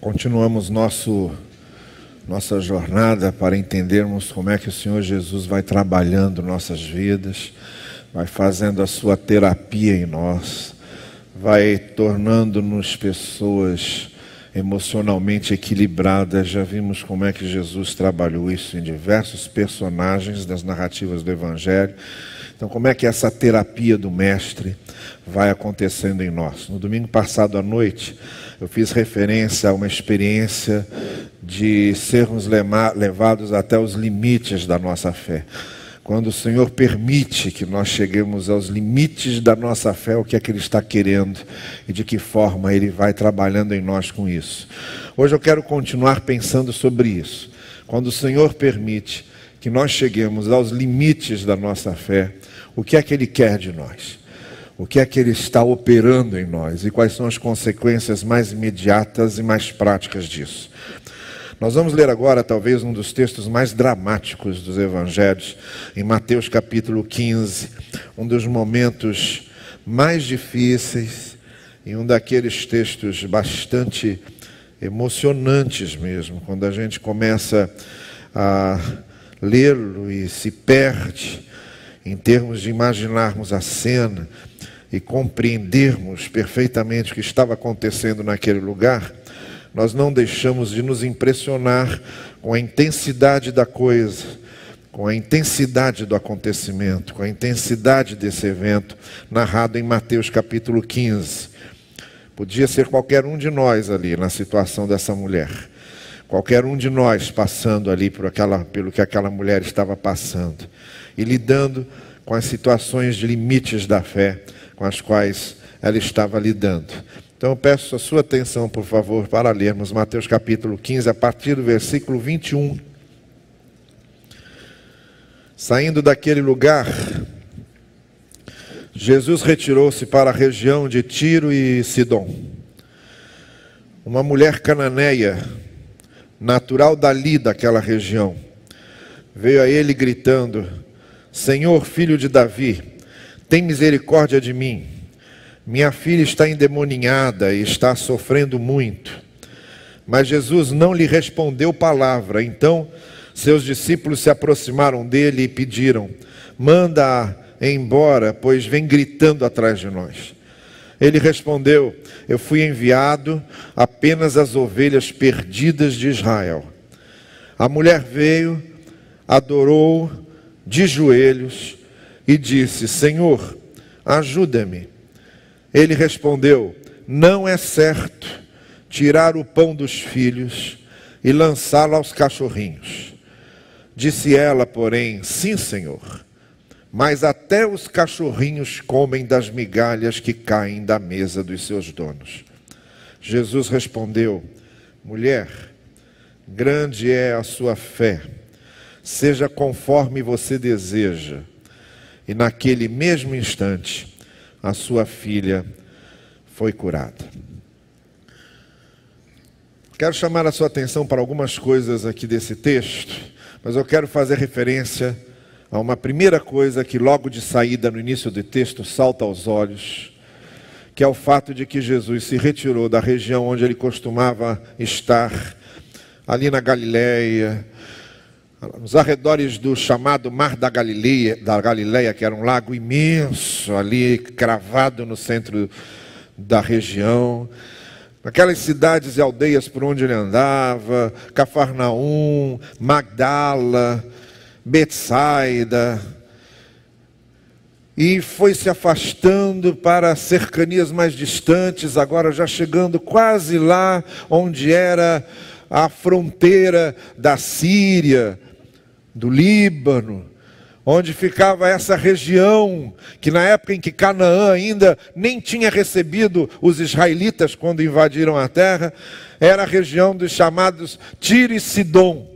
Continuamos nossa jornada para entendermos como é que o Senhor Jesus vai trabalhando nossas vidas, vai fazendo a sua terapia em nós, vai tornando-nos pessoas emocionalmente equilibradas. Já vimos como é que Jesus trabalhou isso em diversos personagens das narrativas do Evangelho. Então, como é que essa terapia do Mestre vai acontecendo em nós? No domingo passado à noite, eu fiz referência a uma experiência de sermos levados até os limites da nossa fé. Quando o Senhor permite que nós cheguemos aos limites da nossa fé, o que é que Ele está querendo e de que forma Ele vai trabalhando em nós com isso. Hoje eu quero continuar pensando sobre isso. Quando o Senhor permite que nós cheguemos aos limites da nossa fé, o que é que Ele quer de nós? O que é que Ele está operando em nós? E quais são as consequências mais imediatas e mais práticas disso? Nós vamos ler agora, talvez, um dos textos mais dramáticos dos Evangelhos, em Mateus capítulo 15, um dos momentos mais difíceis e um daqueles textos bastante emocionantes mesmo, quando a gente começa a lê-lo e se perde em termos de imaginarmos a cena e compreendermos perfeitamente o que estava acontecendo naquele lugar. Nós não deixamos de nos impressionar com a intensidade da coisa, com a intensidade do acontecimento, com a intensidade desse evento narrado em Mateus capítulo 15. Podia ser qualquer um de nós ali na situação dessa mulher. Qualquer um de nós passando ali pelo que aquela mulher estava passando. E lidando com as situações de limites da fé com as quais ela estava lidando. Então eu peço a sua atenção, por favor, para lermos Mateus capítulo 15, a partir do versículo 21. Saindo daquele lugar, Jesus retirou-se para a região de Tiro e Sidom. Uma mulher cananeia, natural dali daquela região, veio a ele gritando: Senhor, filho de Davi, tem misericórdia de mim. Minha filha está endemoninhada e está sofrendo muito. Mas Jesus não lhe respondeu palavra. Então seus discípulos se aproximaram dele e pediram: manda-a embora, pois vem gritando atrás de nós. Ele respondeu: eu fui enviado apenas às ovelhas perdidas de Israel. A mulher veio, adorou de joelhos e disse: Senhor, ajuda-me. Ele respondeu: não é certo tirar o pão dos filhos e lançá-lo aos cachorrinhos. Disse ela, porém: sim, Senhor, mas até os cachorrinhos comem das migalhas que caem da mesa dos seus donos. Jesus respondeu: mulher, grande é a sua fé, seja conforme você deseja. E naquele mesmo instante, a sua filha foi curada. Quero chamar a sua atenção para algumas coisas aqui desse texto, mas eu quero fazer referência a uma primeira coisa que logo de saída no início do texto salta aos olhos, que é o fato de que Jesus se retirou da região onde ele costumava estar, ali na Galileia, nos arredores do chamado Mar da Galileia, que era um lago imenso ali, cravado no centro da região. Aquelas cidades e aldeias por onde ele andava, Cafarnaum, Magdala, Betsaida, e foi se afastando para cercanias mais distantes, agora já chegando quase lá onde era a fronteira da Síria, do Líbano, onde ficava essa região, que na época em que Canaã ainda nem tinha recebido os israelitas quando invadiram a terra, era a região dos chamados Tiro e Sidom.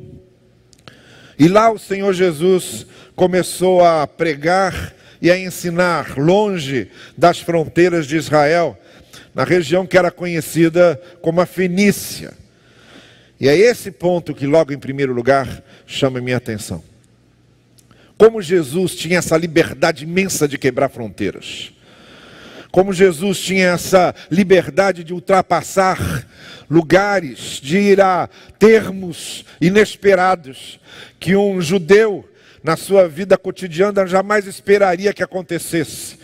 E lá o Senhor Jesus começou a pregar e a ensinar, longe das fronteiras de Israel, na região que era conhecida como a Fenícia. E é esse ponto que logo em primeiro lugar chama a minha atenção. Como Jesus tinha essa liberdade imensa de quebrar fronteiras. como Jesus tinha essa liberdade de ultrapassar lugares, de ir a termos inesperados, que um judeu, na sua vida cotidiana, jamais esperaria que acontecesse.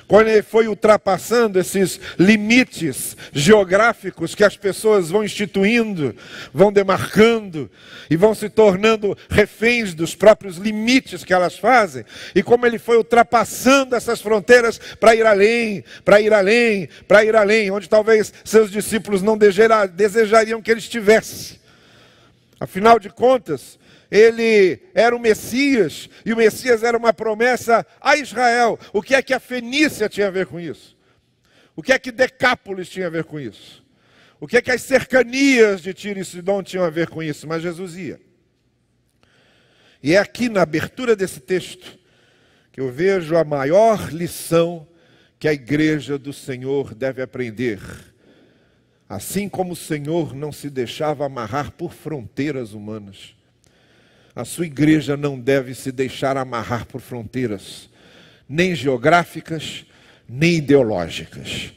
Quando ele foi ultrapassando esses limites geográficos que as pessoas vão instituindo, vão demarcando e vão se tornando reféns dos próprios limites que elas fazem, e como ele foi ultrapassando essas fronteiras para ir além, para ir além, para ir além, onde talvez seus discípulos não desejariam que ele estivesse. Afinal de contas, ele era o Messias, e o Messias era uma promessa a Israel. O que é que a Fenícia tinha a ver com isso? O que é que Decápolis tinha a ver com isso? O que é que as cercanias de Tiro e Sidom tinham a ver com isso? Mas Jesus ia. E é aqui na abertura desse texto que eu vejo a maior lição que a igreja do Senhor deve aprender. Assim como o Senhor não se deixava amarrar por fronteiras humanas, a sua igreja não deve se deixar amarrar por fronteiras, nem geográficas, nem ideológicas.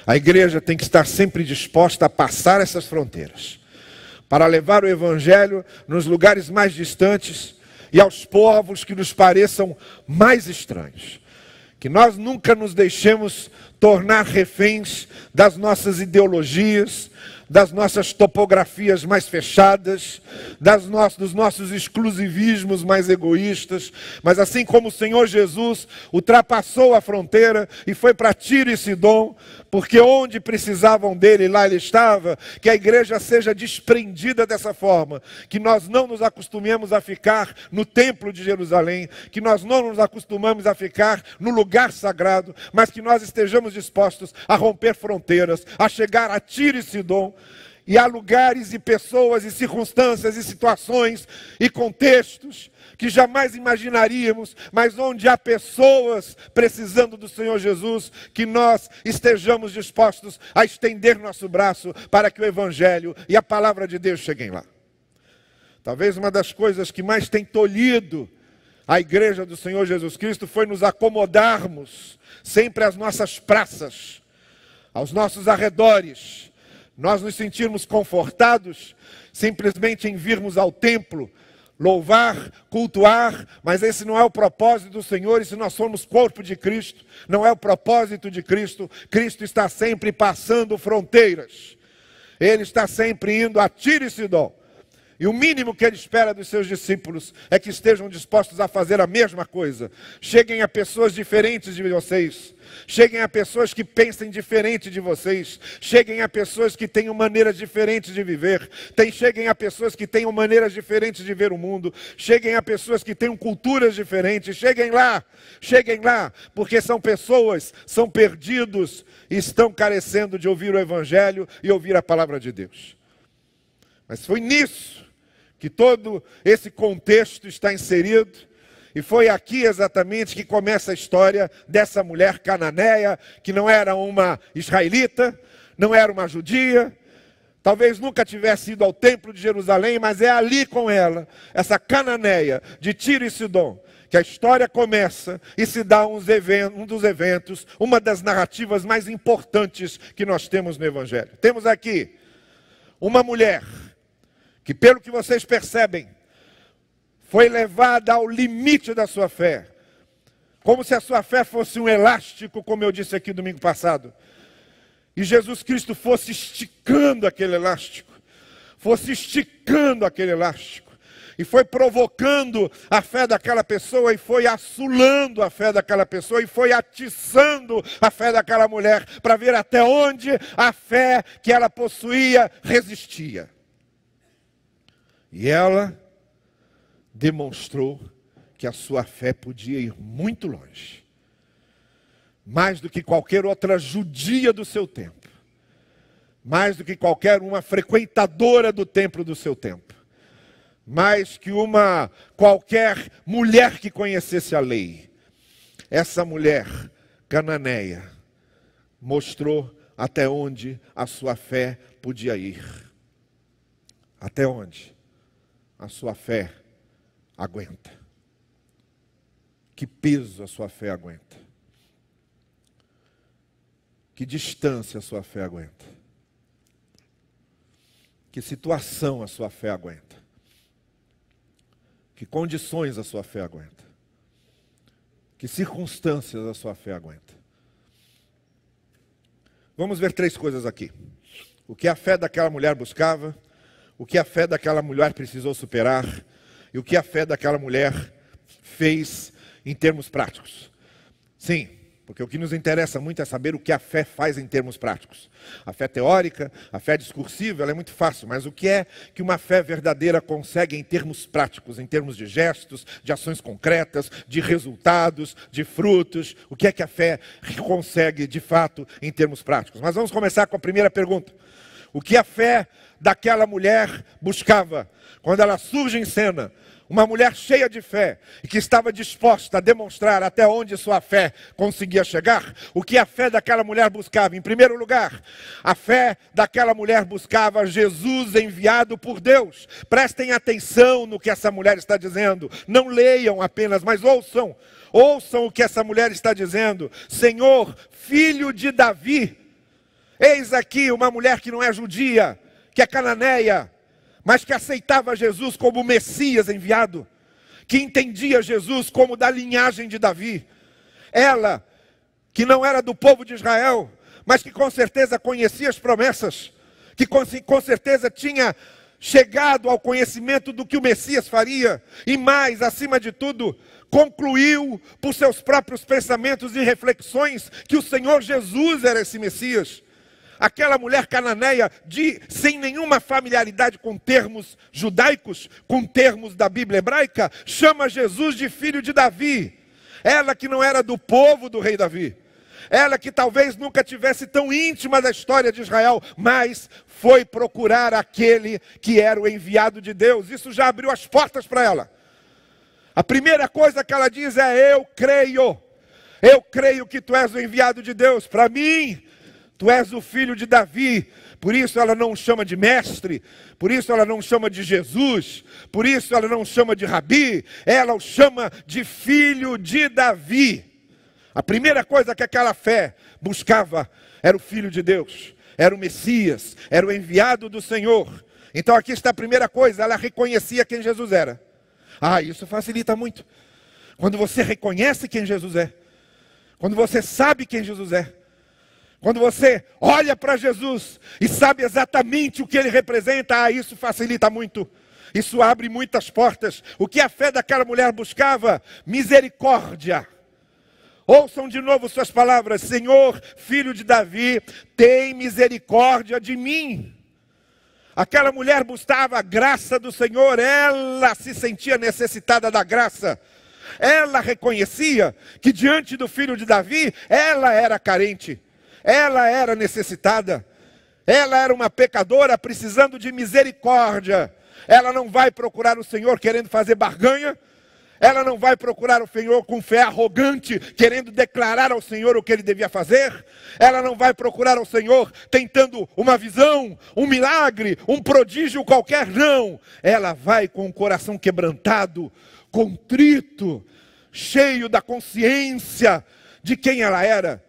A igreja tem que estar sempre disposta a passar essas fronteiras, para levar o evangelho nos lugares mais distantes e aos povos que nos pareçam mais estranhos. Que nós nunca nos deixemos tornar reféns das nossas ideologias, das nossas topografias mais fechadas, dos nossos exclusivismos mais egoístas, mas assim como o Senhor Jesus ultrapassou a fronteira e foi para Tiro e Sidom, porque onde precisavam dele, lá ele estava, que a igreja seja desprendida dessa forma, que nós não nos acostumemos a ficar no templo de Jerusalém, que nós não nos acostumamos a ficar no lugar sagrado, mas que nós estejamos dispostos a romper fronteiras, a chegar a Tiro e Sidom, e há lugares e pessoas e circunstâncias e situações e contextos que jamais imaginaríamos, mas onde há pessoas precisando do Senhor Jesus, que nós estejamos dispostos a estender nosso braço para que o Evangelho e a palavra de Deus cheguem lá. Talvez uma das coisas que mais tem tolhido a igreja do Senhor Jesus Cristo foi nos acomodarmos sempre às nossas praças, aos nossos arredores, nós nos sentirmos confortados simplesmente em virmos ao templo, louvar, cultuar, mas esse não é o propósito do Senhor. E se nós somos corpo de Cristo, não é o propósito de Cristo. Cristo está sempre passando fronteiras, Ele está sempre indo a Tiro e Sidom. E o mínimo que Ele espera dos seus discípulos é que estejam dispostos a fazer a mesma coisa. Cheguem a pessoas diferentes de vocês. Cheguem a pessoas que pensem diferente de vocês. Cheguem a pessoas que tenham maneiras diferentes de viver. Cheguem a pessoas que tenham maneiras diferentes de ver o mundo. Cheguem a pessoas que tenham culturas diferentes. Cheguem lá, porque são pessoas, são perdidos e estão carecendo de ouvir o Evangelho e ouvir a palavra de Deus. Mas foi nisso que todo esse contexto está inserido, e foi aqui exatamente que começa a história dessa mulher cananeia, que não era uma israelita, não era uma judia, talvez nunca tivesse ido ao templo de Jerusalém, mas é ali com ela, essa cananeia de Tiro e Sidom, que a história começa e se dá um dos eventos, uma das narrativas mais importantes que nós temos no Evangelho. Temos aqui uma mulher que, pelo que vocês percebem, foi levada ao limite da sua fé, como se a sua fé fosse um elástico, como eu disse aqui domingo passado, e Jesus Cristo fosse esticando aquele elástico, e foi provocando a fé daquela pessoa, e foi assolando a fé daquela pessoa, e foi atiçando a fé daquela mulher, para ver até onde a fé que ela possuía resistia. E ela demonstrou que a sua fé podia ir muito longe. Mais do que qualquer outra judia do seu tempo. Mais do que qualquer uma frequentadora do templo do seu tempo. Mais que qualquer mulher que conhecesse a lei. Essa mulher cananeia mostrou até onde a sua fé podia ir. Até onde a sua fé aguenta. Que peso a sua fé aguenta. Que distância a sua fé aguenta? Que situação a sua fé aguenta? Que condições a sua fé aguenta? Que circunstâncias a sua fé aguenta? Vamos ver 3 coisas aqui. O que a fé daquela mulher buscava, o que a fé daquela mulher precisou superar e o que a fé daquela mulher fez em termos práticos. Sim, porque o que nos interessa muito é saber o que a fé faz em termos práticos. A fé teórica, a fé discursiva, ela é muito fácil, mas o que é que uma fé verdadeira consegue em termos práticos, em termos de gestos, de ações concretas, de resultados, de frutos? O que é que a fé consegue de fato em termos práticos? Mas vamos começar com a primeira pergunta. O que a fé daquela mulher buscava quando ela surge em cena? Uma mulher cheia de fé e que estava disposta a demonstrar até onde sua fé conseguia chegar. O que a fé daquela mulher buscava? Em primeiro lugar, a fé daquela mulher buscava Jesus enviado por Deus. Prestem atenção no que essa mulher está dizendo. Não leiam apenas, mas ouçam. Ouçam o que essa mulher está dizendo. Senhor, filho de Davi. Eis aqui uma mulher que não é judia, que é cananeia, mas que aceitava Jesus como o Messias enviado, que entendia Jesus como da linhagem de Davi. Ela, que não era do povo de Israel, mas que com certeza conhecia as promessas, que com certeza tinha chegado ao conhecimento do que o Messias faria, e mais, acima de tudo, concluiu por seus próprios pensamentos e reflexões que o Senhor Jesus era esse Messias. Aquela mulher cananeia, sem nenhuma familiaridade com termos judaicos, com termos da Bíblia hebraica, chama Jesus de filho de Davi. Ela que não era do povo do rei Davi. Ela que talvez nunca tivesse tão íntima da história de Israel, mas foi procurar aquele que era o enviado de Deus. Isso já abriu as portas para ela. A primeira coisa que ela diz é: eu creio que tu és o enviado de Deus. Para mim, tu és o filho de Davi. Por isso ela não o chama de mestre, por isso ela não o chama de Jesus, por isso ela não o chama de rabi, ela o chama de filho de Davi. A primeira coisa que aquela fé buscava era o filho de Deus, era o Messias, era o enviado do Senhor. Então aqui está a primeira coisa, ela reconhecia quem Jesus era. Isso facilita muito. Quando você reconhece quem Jesus é, quando você sabe quem Jesus é, quando você olha para Jesus e sabe exatamente o que ele representa, isso facilita muito. Isso abre muitas portas. O que a fé daquela mulher buscava? Misericórdia. Ouçam de novo suas palavras: Senhor, filho de Davi, tem misericórdia de mim. Aquela mulher buscava a graça do Senhor, ela se sentia necessitada da graça. Ela reconhecia que diante do filho de Davi, ela era carente. Ela era necessitada, ela era uma pecadora precisando de misericórdia. Ela não vai procurar o Senhor querendo fazer barganha, ela não vai procurar o Senhor com fé arrogante, querendo declarar ao Senhor o que ele devia fazer. Ela não vai procurar ao Senhor tentando uma visão, um milagre, um prodígio qualquer, não. Ela vai com o coração quebrantado, contrito, cheio da consciência de quem ela era.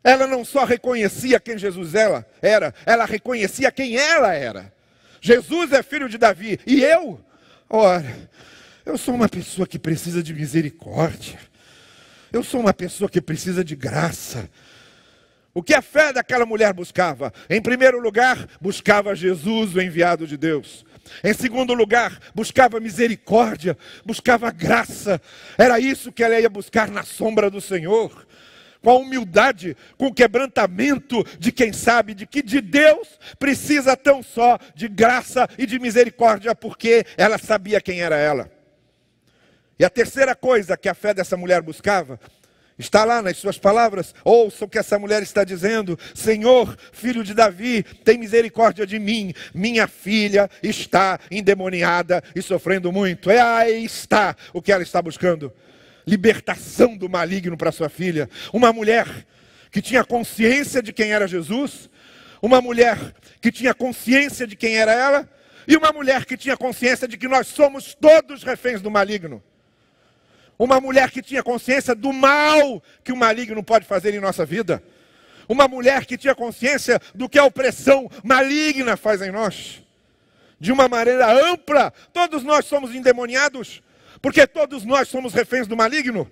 Ela não só reconhecia quem Jesus era, ela reconhecia quem ela era. Jesus é filho de Davi. E eu sou uma pessoa que precisa de misericórdia. Eu sou uma pessoa que precisa de graça. O que a fé daquela mulher buscava? Em primeiro lugar, buscava Jesus, o enviado de Deus. Em segundo lugar, buscava misericórdia, buscava graça. Era isso que ela ia buscar na sombra do Senhor. Com a humildade, com o quebrantamento de quem sabe de que de Deus precisa tão só de graça e de misericórdia, porque ela sabia quem era ela. E a terceira coisa que a fé dessa mulher buscava, está lá nas suas palavras. Ouça o que essa mulher está dizendo: Senhor, filho de Davi, tem misericórdia de mim. Minha filha está endemoniada e sofrendo muito. Aí está o que ela está buscando: libertação do maligno para sua filha. Uma mulher que tinha consciência de quem era Jesus, uma mulher que tinha consciência de quem era ela, e uma mulher que tinha consciência de que nós somos todos reféns do maligno. Uma mulher que tinha consciência do mal que o maligno pode fazer em nossa vida. Uma mulher que tinha consciência do que a opressão maligna faz em nós. De uma maneira ampla, todos nós somos endemoniados, porque todos nós somos reféns do maligno.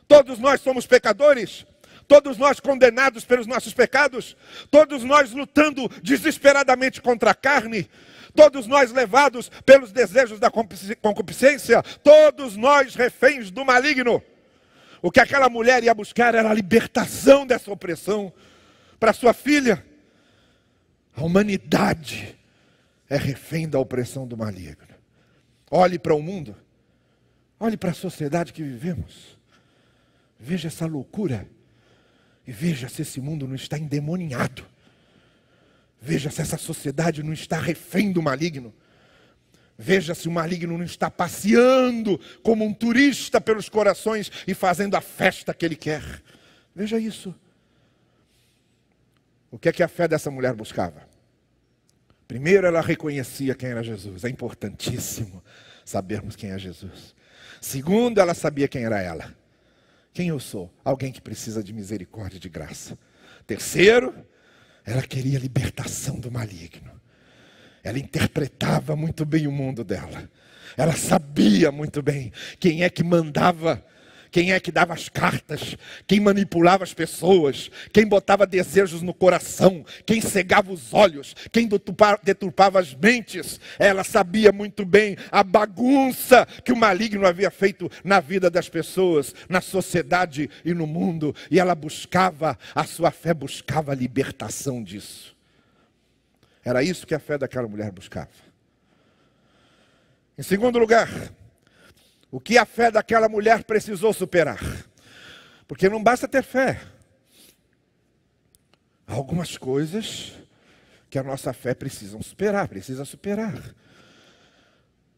Todos nós somos pecadores. Todos nós condenados pelos nossos pecados. Todos nós lutando desesperadamente contra a carne. Todos nós levados pelos desejos da concupiscência. Todos nós reféns do maligno. O que aquela mulher ia buscar era a libertação dessa opressão. Para sua filha, a humanidade é refém da opressão do maligno. Olhe para o mundo. Olhe para a sociedade que vivemos. Veja essa loucura. E veja se esse mundo não está endemoniado. Veja se essa sociedade não está refém do maligno. Veja se o maligno não está passeando como um turista pelos corações e fazendo a festa que ele quer. Veja isso. O que é que a fé dessa mulher buscava? Primeiro, ela reconhecia quem era Jesus. É importantíssimo sabermos quem é Jesus. Segundo, ela sabia quem era ela. Quem eu sou? Alguém que precisa de misericórdia e de graça. Terceiro, ela queria libertação do maligno. Ela interpretava muito bem o mundo dela. Ela sabia muito bem quem é que mandava, quem é que dava as cartas, quem manipulava as pessoas, quem botava desejos no coração, quem cegava os olhos, quem deturpava as mentes. Ela sabia muito bem a bagunça que o maligno havia feito na vida das pessoas, na sociedade e no mundo. E ela buscava, a sua fé buscava a libertação disso. Era isso que a fé daquela mulher buscava. Em segundo lugar, o que a fé daquela mulher precisou superar? Porque não basta ter fé. Há algumas coisas que a nossa fé precisa superar.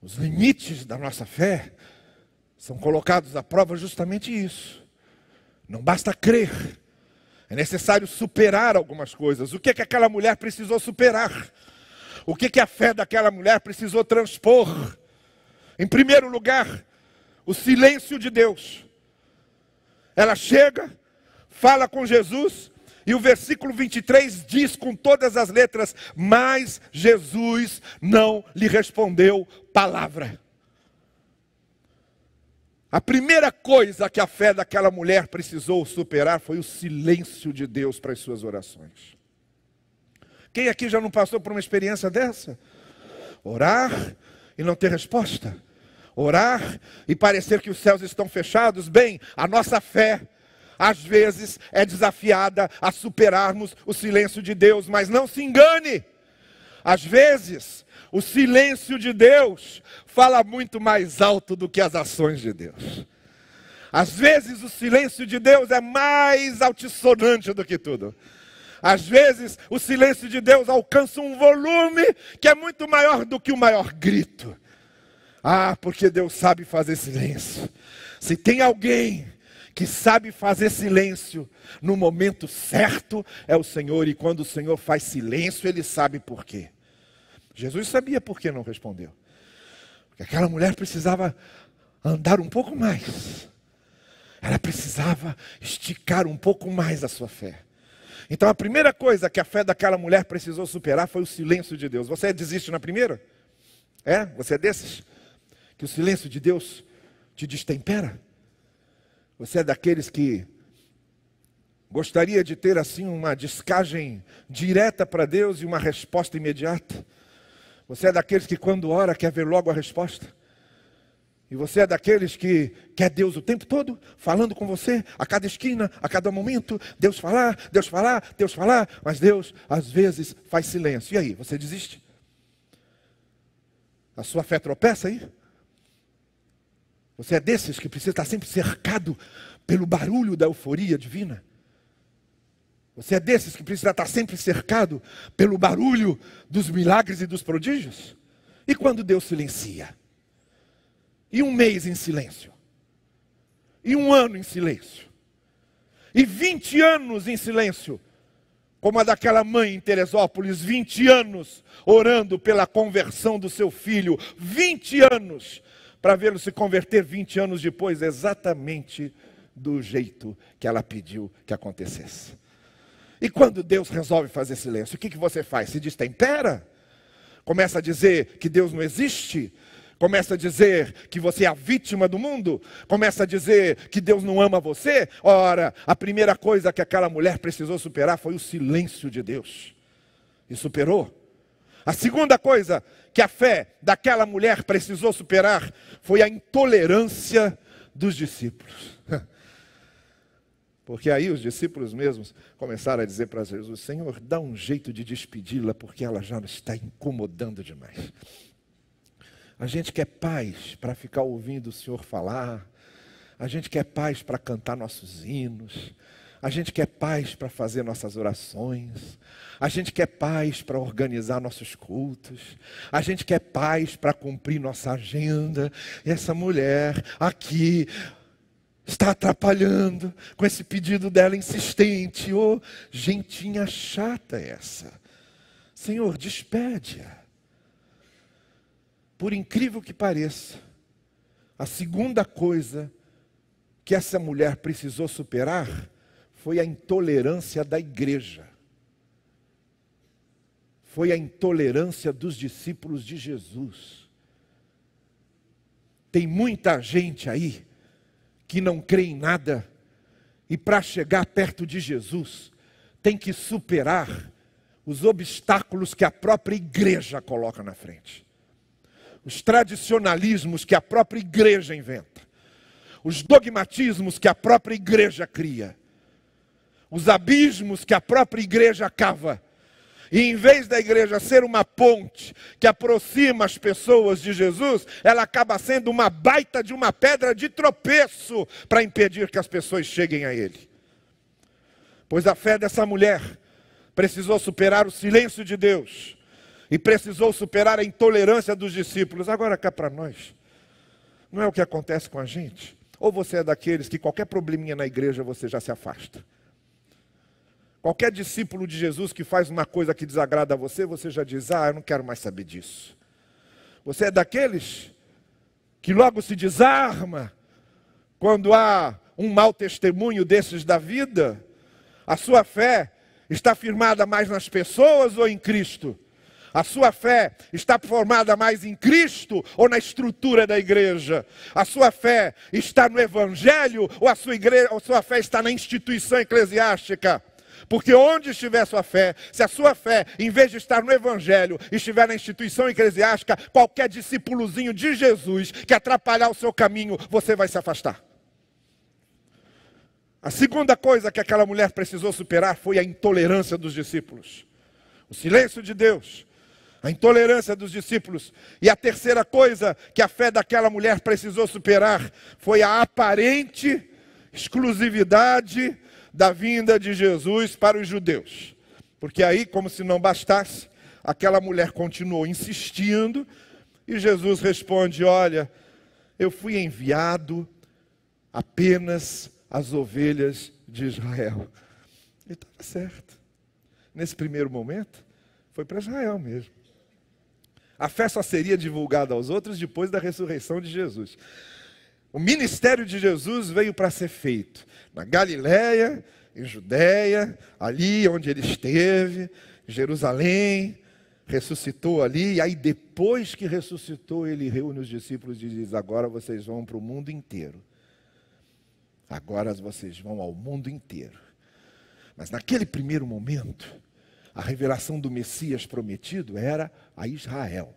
Os limites da nossa fé são colocados à prova justamente isso. Não basta crer. É necessário superar algumas coisas. O que é que aquela mulher precisou superar? O que é que a fé daquela mulher precisou transpor? Em primeiro lugar, o silêncio de Deus. Ela chega, fala com Jesus, e o versículo 23 diz com todas as letras: mas Jesus não lhe respondeu palavra. A primeira coisa que a fé daquela mulher precisou superar foi o silêncio de Deus para as suas orações. Quem aqui já não passou por uma experiência dessa? Orar e não ter resposta. Orar e parecer que os céus estão fechados. Bem, a nossa fé, às vezes, é desafiada a superarmos o silêncio de Deus. Mas não se engane. Às vezes, o silêncio de Deus fala muito mais alto do que as ações de Deus. Às vezes o silêncio de Deus é mais altissonante do que tudo. Às vezes o silêncio de Deus alcança um volume que é muito maior do que o maior grito. Ah, porque Deus sabe fazer silêncio. Se tem alguém que sabe fazer silêncio no momento certo, é o Senhor. E quando o Senhor faz silêncio, Ele sabe por quê. Jesus sabia por que não respondeu. Porque aquela mulher precisava andar um pouco mais. Ela precisava esticar um pouco mais a sua fé. Então a primeira coisa que a fé daquela mulher precisou superar foi o silêncio de Deus. Você desiste na primeira? É? Você é desses? Que o silêncio de Deus te destempera? Você é daqueles que gostaria de ter assim uma descagem direta para Deus e uma resposta imediata? Você é daqueles que quando ora quer ver logo a resposta? E você é daqueles que quer Deus o tempo todo, falando com você, a cada esquina, a cada momento, Deus falar, Deus falar, Deus falar, mas Deus às vezes faz silêncio. E aí, você desiste? A sua fé tropeça aí? Você é desses que precisa estar sempre cercado pelo barulho da euforia divina? Você é desses que precisa estar sempre cercado pelo barulho dos milagres e dos prodígios? E quando Deus silencia? E um mês em silêncio? E um ano em silêncio? E 20 anos em silêncio? Como a daquela mãe em Teresópolis, 20 anos orando pela conversão do seu filho. 20 anos para vê-lo se converter 20 anos depois, exatamente do jeito que ela pediu que acontecesse. E quando Deus resolve fazer silêncio, o que você faz? Se destempera? Começa a dizer que Deus não existe? Começa a dizer que você é a vítima do mundo? Começa a dizer que Deus não ama você? Ora, a primeira coisa que aquela mulher precisou superar foi o silêncio de Deus. E superou. A segunda coisa que a fé daquela mulher precisou superar foi a intolerância dos discípulos. Porque aí os discípulos mesmos começaram a dizer para Jesus: Senhor, dá um jeito de despedi-la, porque ela já nos está incomodando demais. A gente quer paz para ficar ouvindo o Senhor falar. A gente quer paz para cantar nossos hinos. A gente quer paz para fazer nossas orações. A gente quer paz para organizar nossos cultos. A gente quer paz para cumprir nossa agenda. E essa mulher aqui está atrapalhando com esse pedido dela insistente. Oh, gentinha chata essa. Senhor, despede-a. Por incrível que pareça, a segunda coisa que essa mulher precisou superar foi a intolerância da igreja. Foi a intolerância dos discípulos de Jesus. Tem muita gente aí que não crê em nada e para chegar perto de Jesus tem que superar os obstáculos que a própria igreja coloca na frente. Os tradicionalismos que a própria igreja inventa. Os dogmatismos que a própria igreja cria. Os abismos que a própria igreja cava. E em vez da igreja ser uma ponte que aproxima as pessoas de Jesus, ela acaba sendo uma baita de uma pedra de tropeço para impedir que as pessoas cheguem a Ele. Pois a fé dessa mulher precisou superar o silêncio de Deus e precisou superar a intolerância dos discípulos. Agora cá para nós, não é o que acontece com a gente? Ou você é daqueles que qualquer probleminha na igreja você já se afasta? Qualquer discípulo de Jesus que faz uma coisa que desagrada a você, você já diz: eu não quero mais saber disso. Você é daqueles que logo se desarma quando há um mau testemunho desses da vida? A sua fé está firmada mais nas pessoas ou em Cristo? A sua fé está formada mais em Cristo ou na estrutura da igreja? A sua fé está no Evangelho ou a sua fé está na instituição eclesiástica? Porque onde estiver sua fé, se a sua fé, em vez de estar no Evangelho, estiver na instituição eclesiástica, qualquer discípulozinho de Jesus que atrapalhar o seu caminho, você vai se afastar. A segunda coisa que aquela mulher precisou superar foi a intolerância dos discípulos. O silêncio de Deus, a intolerância dos discípulos. E a terceira coisa que a fé daquela mulher precisou superar foi a aparente exclusividade da vinda de Jesus para os judeus. Porque aí, como se não bastasse, aquela mulher continuou insistindo e Jesus responde: olha, eu fui enviado apenas às ovelhas de Israel. Ele estava certo. Nesse primeiro momento, foi para Israel mesmo. A fé só seria divulgada aos outros depois da ressurreição de Jesus. O ministério de Jesus veio para ser feito na Galileia, em Judeia, ali onde ele esteve, Jerusalém, ressuscitou ali, e aí depois que ressuscitou, ele reúne os discípulos e diz: agora vocês vão para o mundo inteiro. Agora vocês vão ao mundo inteiro. Mas naquele primeiro momento, a revelação do Messias prometido era a Israel.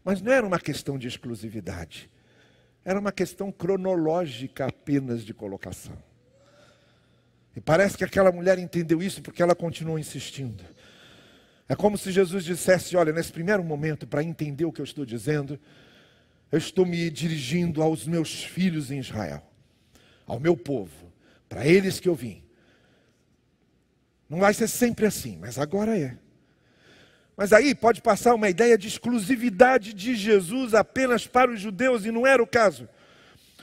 Mas não era uma questão de exclusividade. Era uma questão cronológica apenas de colocação. E parece que aquela mulher entendeu isso porque ela continuou insistindo. É como se Jesus dissesse: olha, nesse primeiro momento, para entender o que eu estou dizendo, eu estou me dirigindo aos meus filhos em Israel, ao meu povo, para eles que eu vim. Não vai ser sempre assim, mas agora é. Mas aí pode passar uma ideia de exclusividade de Jesus apenas para os judeus, e não era o caso.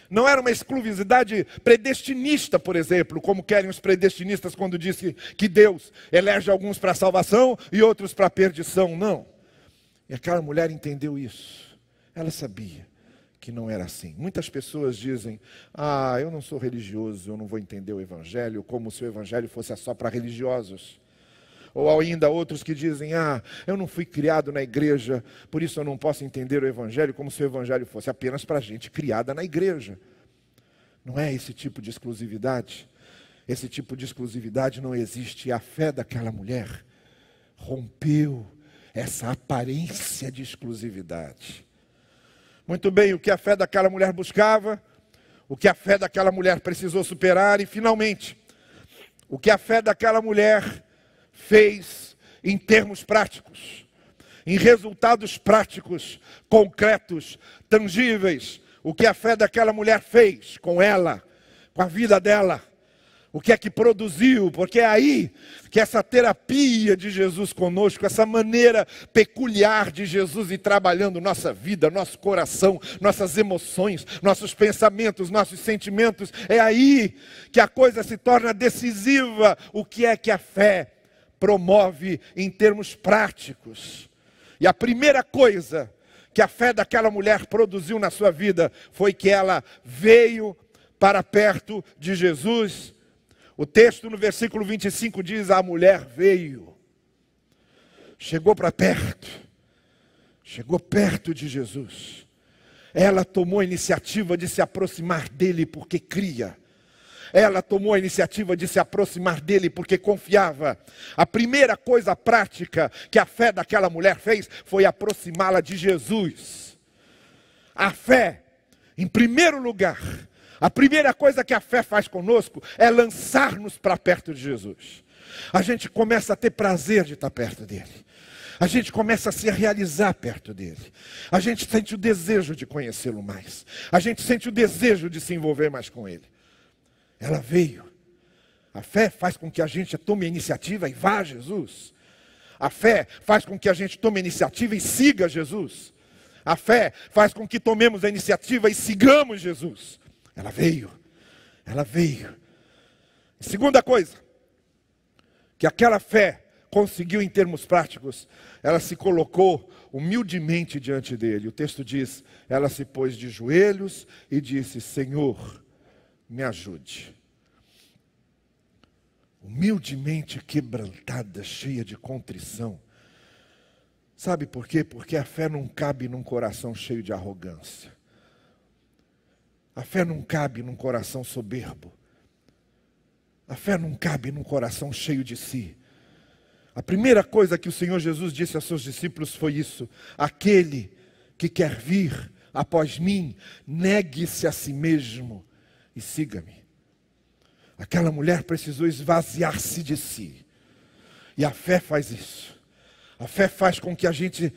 Não era uma exclusividade predestinista, por exemplo, como querem os predestinistas quando dizem que Deus elege alguns para a salvação e outros para a perdição. Não. E aquela mulher entendeu isso. Ela sabia que não era assim. Muitas pessoas dizem, eu não sou religioso, eu não vou entender o Evangelho, como se o Evangelho fosse só para religiosos. Ou ainda outros que dizem, eu não fui criado na igreja, por isso eu não posso entender o Evangelho, como se o Evangelho fosse apenas para gente criada na igreja. Não é esse tipo de exclusividade. Esse tipo de exclusividade não existe. E a fé daquela mulher rompeu essa aparência de exclusividade. Muito bem, o que a fé daquela mulher buscava, o que a fé daquela mulher precisou superar e, finalmente, o que a fé daquela mulher fez em termos práticos, em resultados práticos, concretos, tangíveis, o que a fé daquela mulher fez com ela, com a vida dela. O que é que produziu? Porque é aí que essa terapia de Jesus conosco, essa maneira peculiar de Jesus ir trabalhando nossa vida, nosso coração, nossas emoções, nossos pensamentos, nossos sentimentos, é aí que a coisa se torna decisiva. O que é que a fé promove em termos práticos? E a primeira coisa que a fé daquela mulher produziu na sua vida foi que ela veio para perto de Jesus. O texto no versículo 25 diz, a mulher veio, chegou para perto, chegou perto de Jesus. Ela tomou a iniciativa de se aproximar dele porque cria. Ela tomou a iniciativa de se aproximar dele porque confiava. A primeira coisa prática que a fé daquela mulher fez foi aproximá-la de Jesus. A fé, em primeiro lugar, a primeira coisa que a fé faz conosco é lançar-nos para perto de Jesus. A gente começa a ter prazer de estar perto dele. A gente começa a se realizar perto dele. A gente sente o desejo de conhecê-lo mais. A gente sente o desejo de se envolver mais com ele. Ela veio. A fé faz com que a gente tome a iniciativa e vá a Jesus. A fé faz com que a gente tome a iniciativa e siga Jesus. A fé faz com que tomemos a iniciativa e sigamos Jesus. Ela veio. Ela veio. Segunda coisa que aquela fé conseguiu em termos práticos, ela se colocou humildemente diante dele. O texto diz, ela se pôs de joelhos e disse, Senhor, me ajude. Humildemente quebrantada, cheia de contrição. Sabe por quê? Porque a fé não cabe num coração cheio de arrogância. A fé não cabe num coração soberbo. A fé não cabe num coração cheio de si. A primeira coisa que o Senhor Jesus disse aos seus discípulos foi isso. Aquele que quer vir após mim, negue-se a si mesmo e siga-me. Aquela mulher precisou esvaziar-se de si. E a fé faz isso. A fé faz com que a gente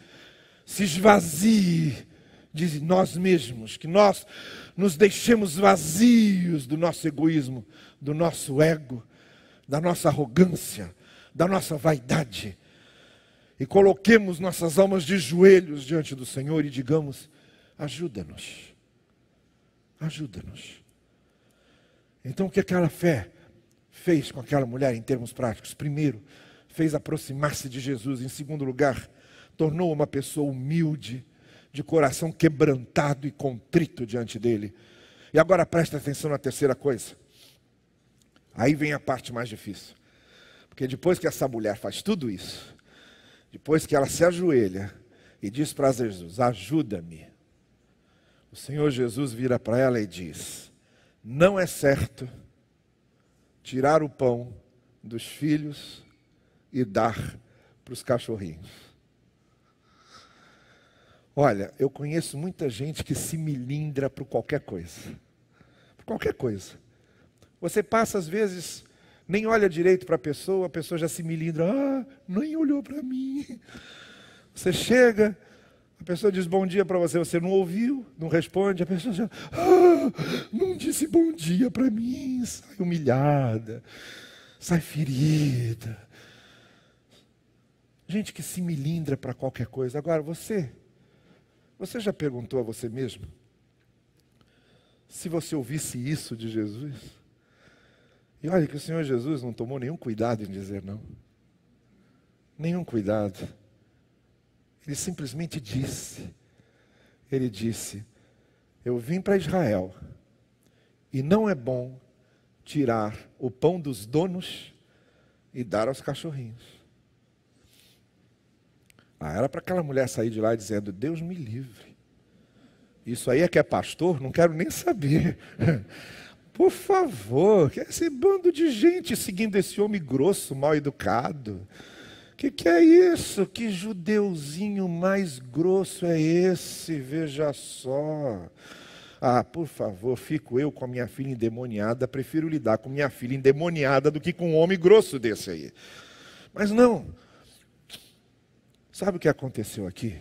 se esvazie de nós mesmos, que nós nos deixemos vazios do nosso egoísmo, do nosso ego, da nossa arrogância, da nossa vaidade, e coloquemos nossas almas de joelhos diante do Senhor e digamos, ajuda-nos, ajuda-nos. Então o que aquela fé fez com aquela mulher em termos práticos? Primeiro, fez aproximar-se de Jesus. Em segundo lugar, tornou uma pessoa humilde, de coração quebrantado e contrito diante dele. E agora presta atenção na terceira coisa. Aí vem a parte mais difícil. Porque depois que essa mulher faz tudo isso, depois que ela se ajoelha e diz para Jesus, ajuda-me, o Senhor Jesus vira para ela e diz, não é certo tirar o pão dos filhos e dar para os cachorrinhos. Olha, eu conheço muita gente que se milindra por qualquer coisa. Por qualquer coisa. Você passa às vezes, nem olha direito para a pessoa já se milindra. Nem olhou para mim. Você chega, a pessoa diz bom dia para você, você não ouviu, não responde, a pessoa já, não disse bom dia para mim, sai humilhada, sai ferida. Gente que se milindra para qualquer coisa. Agora, você já perguntou a você mesmo? Se você ouvisse isso de Jesus? E olha que o Senhor Jesus não tomou nenhum cuidado em dizer não. Nenhum cuidado. Ele simplesmente disse. Ele disse, Eu vim para Israel e não é bom tirar o pão dos donos e dar aos cachorrinhos. Era para aquela mulher sair de lá dizendo, Deus me livre. Isso aí é que é pastor? Não quero nem saber. Por favor, que é esse bando de gente seguindo esse homem grosso, mal educado? Que é isso? Que judeuzinho mais grosso é esse? Veja só. Por favor, fico eu com a minha filha endemoniada, prefiro lidar com minha filha endemoniada do que com um homem grosso desse aí. Mas não. Sabe o que aconteceu aqui?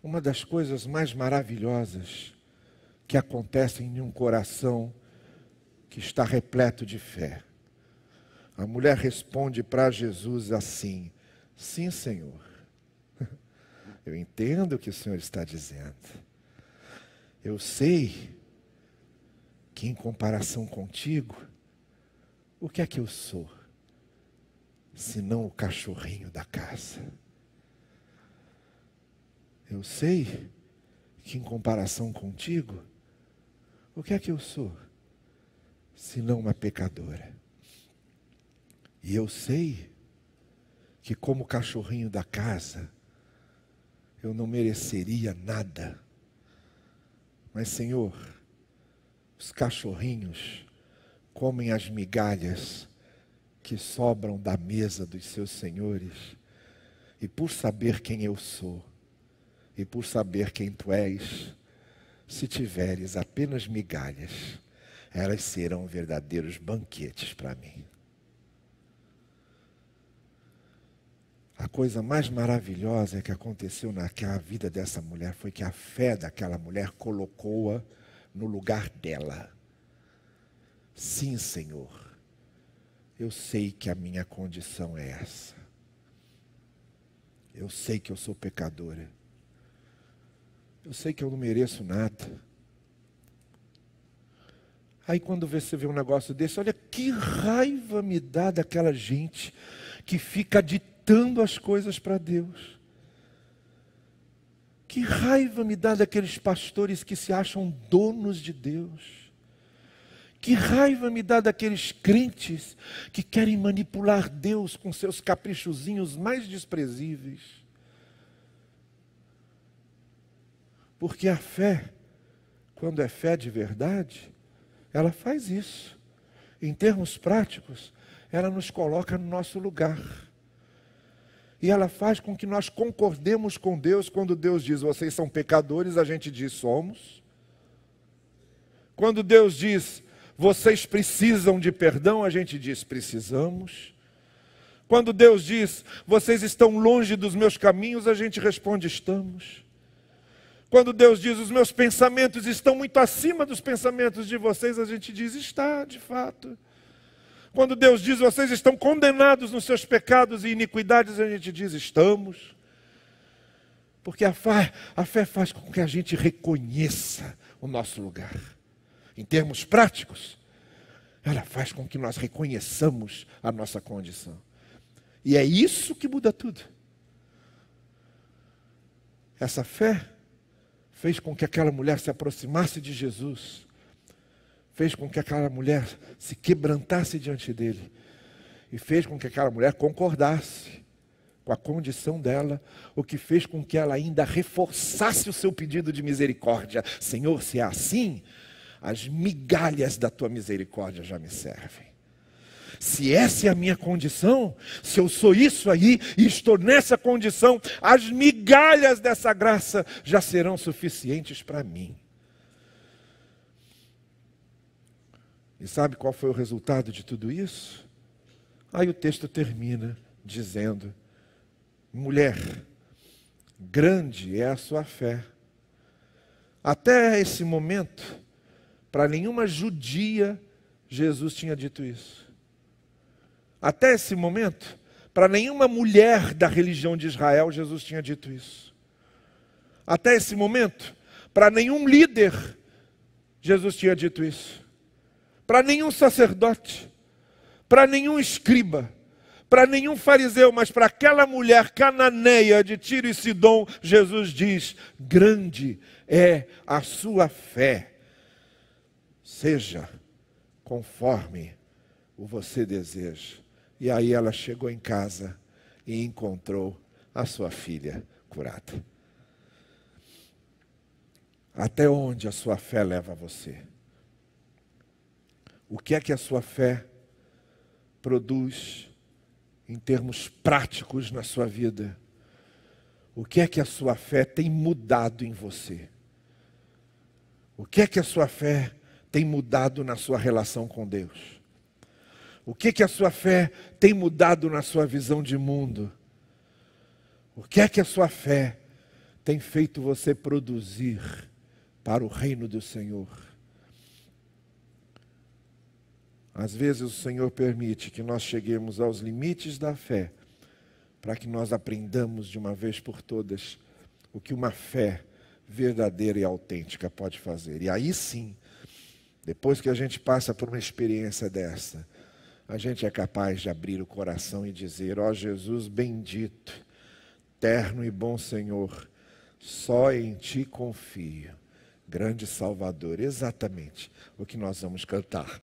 Uma das coisas mais maravilhosas que acontecem em um coração que está repleto de fé. A mulher responde para Jesus assim, sim, Senhor. Eu entendo o que o Senhor está dizendo. Eu sei que em comparação contigo, o que é que eu sou? Senão o cachorrinho da casa. Eu sei que em comparação contigo, o que é que eu sou? Senão uma pecadora. E eu sei que como cachorrinho da casa, eu não mereceria nada. Mas, Senhor, os cachorrinhos comem as migalhas que sobram da mesa dos seus senhores. E por saber quem eu sou, e por saber quem tu és, se tiveres apenas migalhas, elas serão verdadeiros banquetes para mim. A coisa mais maravilhosa que aconteceu na vida dessa mulher foi que a fé daquela mulher colocou-a no lugar dela. Sim, Senhor, eu sei que a minha condição é essa. Eu sei que eu sou pecadora. Eu sei que eu não mereço nada. Aí quando você vê um negócio desse, olha que raiva me dá daquela gente que fica ditando as coisas para Deus. Que raiva me dá daqueles pastores que se acham donos de Deus. Que raiva me dá daqueles crentes que querem manipular Deus com seus caprichozinhos mais desprezíveis. Porque a fé, quando é fé de verdade, ela faz isso. Em termos práticos, ela nos coloca no nosso lugar. E ela faz com que nós concordemos com Deus quando Deus diz, vocês são pecadores, a gente diz, somos. Quando Deus diz, vocês precisam de perdão, a gente diz, precisamos. Quando Deus diz, vocês estão longe dos meus caminhos, a gente responde, estamos. Quando Deus diz, os meus pensamentos estão muito acima dos pensamentos de vocês, a gente diz, está, de fato. Quando Deus diz, vocês estão condenados nos seus pecados e iniquidades, a gente diz, estamos. Porque a fé faz com que a gente reconheça o nosso lugar. Em termos práticos, ela faz com que nós reconheçamos a nossa condição. E é isso que muda tudo. Essa fé fez com que aquela mulher se aproximasse de Jesus. Fez com que aquela mulher se quebrantasse diante dele. E fez com que aquela mulher concordasse com a condição dela, o que fez com que ela ainda reforçasse o seu pedido de misericórdia. Senhor, se é assim, as migalhas da tua misericórdia já me servem. Se essa é a minha condição, se eu sou isso aí e estou nessa condição, as migalhas dessa graça já serão suficientes para mim. E sabe qual foi o resultado de tudo isso? Aí o texto termina dizendo, mulher, grande é a sua fé. Até esse momento, para nenhuma judia, Jesus tinha dito isso. Até esse momento, para nenhuma mulher da religião de Israel, Jesus tinha dito isso. Até esse momento, para nenhum líder, Jesus tinha dito isso. Para nenhum sacerdote, para nenhum escriba, para nenhum fariseu, mas para aquela mulher cananeia de Tiro e Sidom, Jesus diz, grande é a sua fé. Seja conforme o você deseja. E aí ela chegou em casa e encontrou a sua filha curada. Até onde a sua fé leva você? O que é que a sua fé produz em termos práticos na sua vida? O que é que a sua fé tem mudado em você? O que é que a sua fé tem mudado na sua relação com Deus? O que é que a sua fé tem mudado na sua visão de mundo? O que é que a sua fé tem feito você produzir para o reino do Senhor? Às vezes o Senhor permite que nós cheguemos aos limites da fé, para que nós aprendamos de uma vez por todas o que uma fé verdadeira e autêntica pode fazer. E aí sim, depois que a gente passa por uma experiência dessa, a gente é capaz de abrir o coração e dizer: ó Jesus bendito, terno e bom Senhor, só em Ti confio, grande Salvador. Exatamente o que nós vamos cantar